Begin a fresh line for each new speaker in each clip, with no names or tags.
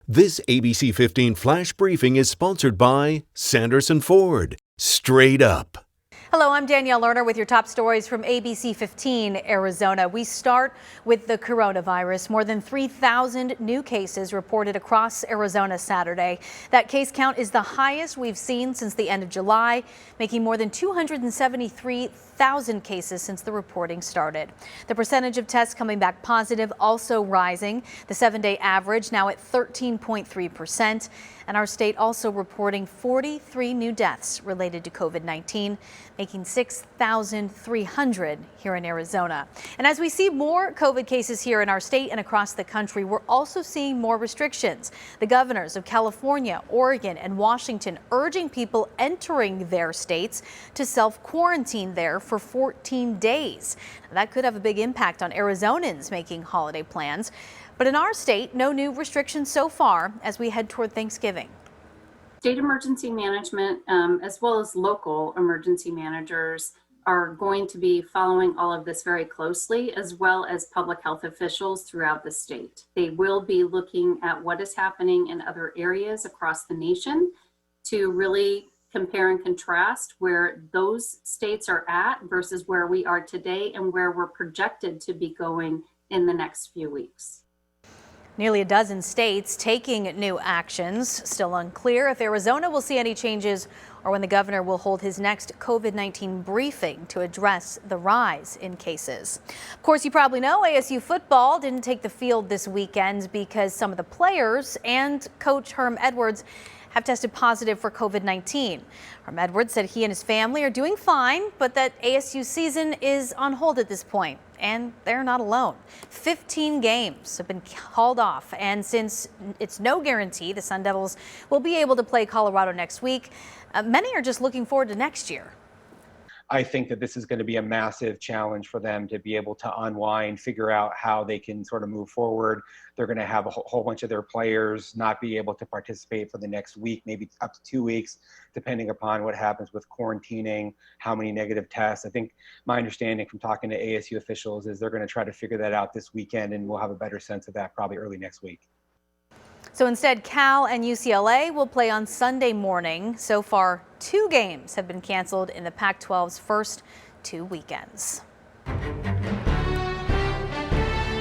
This ABC 15 Flash Briefing is sponsored by Sanderson Ford. Straight up.
Hello, I'm Danielle Lerner with your top stories from ABC15 Arizona. We start with the coronavirus. More than 3,000 new cases reported across Arizona Saturday. That case count is the highest we've seen since the end of July, making more than 273,000 cases since the reporting started. The percentage of tests coming back positive also rising. The 7-day average now at 13.3%. And our state also reporting 43 new deaths related to COVID-19, making 6,300 here in Arizona. And as we see more COVID cases here in our state and across the country, we're also seeing more restrictions. The governors of California, Oregon, and Washington urging people entering their states to self-quarantine there for 14 days. That could have a big impact on Arizonans making holiday plans. But in our state, no new restrictions so far as we head toward Thanksgiving.
State emergency management, as well as local emergency managers, are going to be following all of this very closely, as well as public health officials throughout the state. They will be looking at what is happening in other areas across the nation to really compare and contrast where those states are at versus where we are today and where we're projected to be going in the next few weeks.
Nearly a dozen states taking new actions. Still unclear if Arizona will see any changes or when the governor will hold his next COVID-19 briefing to address the rise in cases. Of course, you probably know ASU football didn't take the field this weekend because some of the players and coach Herm Edwards have tested positive for COVID-19. Herm Edwards said he and his family are doing fine, but that ASU season is on hold at this point. And they're not alone. 15 games have been called off, and since it's no guarantee the Sun Devils will be able to play Colorado next week, many are just looking forward to next year.
I think that this is going to be a massive challenge for them to be able to unwind, figure out how they can sort of move forward. They're going to have a whole bunch of their players not be able to participate for the next week, maybe up to 2 weeks, depending upon what happens with quarantining, how many negative tests. I think my understanding from talking to ASU officials is they're going to try to figure that out this weekend, and we'll have a better sense of that probably early next week.
So instead, Cal and UCLA will play on Sunday morning. So far, 2 games have been canceled in the Pac-12's first 2 weekends.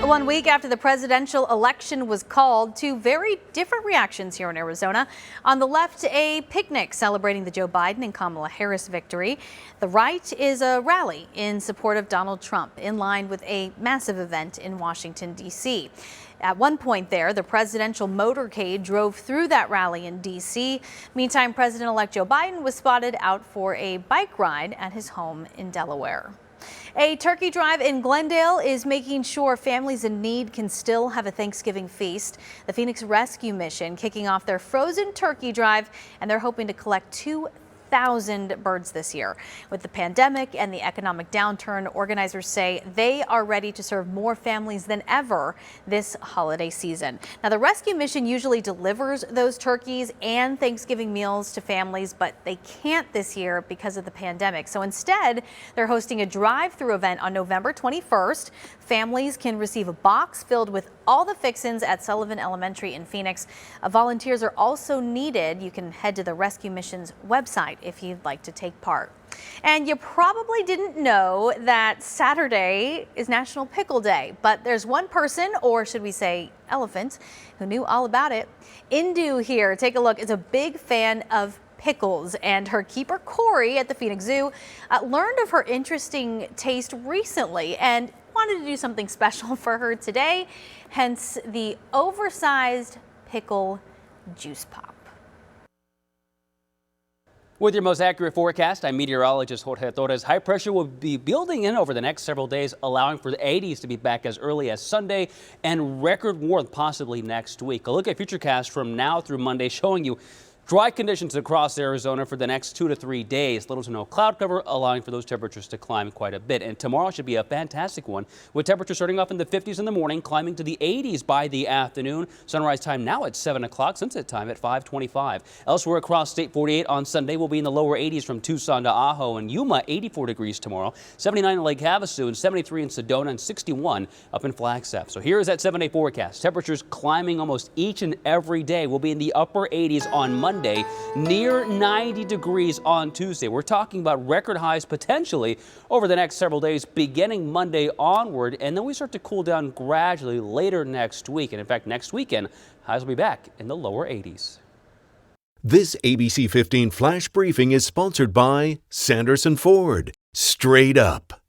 1 week after the presidential election was called, 2 very different reactions here in Arizona. On the left, a picnic celebrating the Joe Biden and Kamala Harris victory. The right is a rally in support of Donald Trump, in line with a massive event in Washington, D.C. At one point there, the presidential motorcade drove through that rally in D.C. Meantime, President-elect Joe Biden was spotted out for a bike ride at his home in Delaware. A turkey drive in Glendale is making sure families in need can still have a Thanksgiving feast. The Phoenix Rescue Mission kicking off their frozen turkey drive, and they're hoping to collect 2,000 birds this year. With the pandemic and the economic downturn, organizers say they are ready to serve more families than ever this holiday season. Now, the rescue mission usually delivers those turkeys and Thanksgiving meals to families, but they can't this year because of the pandemic. So instead, they're hosting a drive-through event on November 21st. Families can receive a box filled with all the fixins at Sullivan Elementary in Phoenix. Volunteers are also needed. You can head to the rescue mission's website if you'd like to take part. And you probably didn't know that Saturday is National Pickle Day, but there's one person, or should we say elephant, who knew all about it. Indu here, take a look, is a big fan of pickles, and her keeper Corey at the Phoenix Zoo learned of her interesting taste recently and wanted to do something special for her today, hence the oversized pickle juice pop.
With your most accurate forecast, I'm meteorologist Jorge Torres. High pressure will be building in over the next several days, allowing for the 80s to be back as early as Sunday and record warmth possibly next week. A look at Futurecast from now through Monday showing you Dry conditions across Arizona for the next 2 to 3 days. Little to no cloud cover, allowing for those temperatures to climb quite a bit. And tomorrow should be a fantastic one, with temperatures starting off in the 50s in the morning, climbing to the 80s by the afternoon. Sunrise time now at 7 o'clock, sunset time at 5:25. Elsewhere across State 48 on Sunday will be in the lower 80s from Tucson to Ajo and Yuma, 84 degrees tomorrow, 79 in Lake Havasu, and 73 in Sedona, and 61 up in Flagstaff. So here is that 7-day forecast. Temperatures climbing almost each and every day. We'll be in the upper 80s on Monday, near 90 degrees on Tuesday. We're talking about record highs potentially over the next several days, beginning Monday onward, and then we start to cool down gradually later next week. And in fact, next weekend, highs will be back in the lower 80s.
This ABC 15 Flash Briefing is sponsored by Sanderson Ford. Straight up.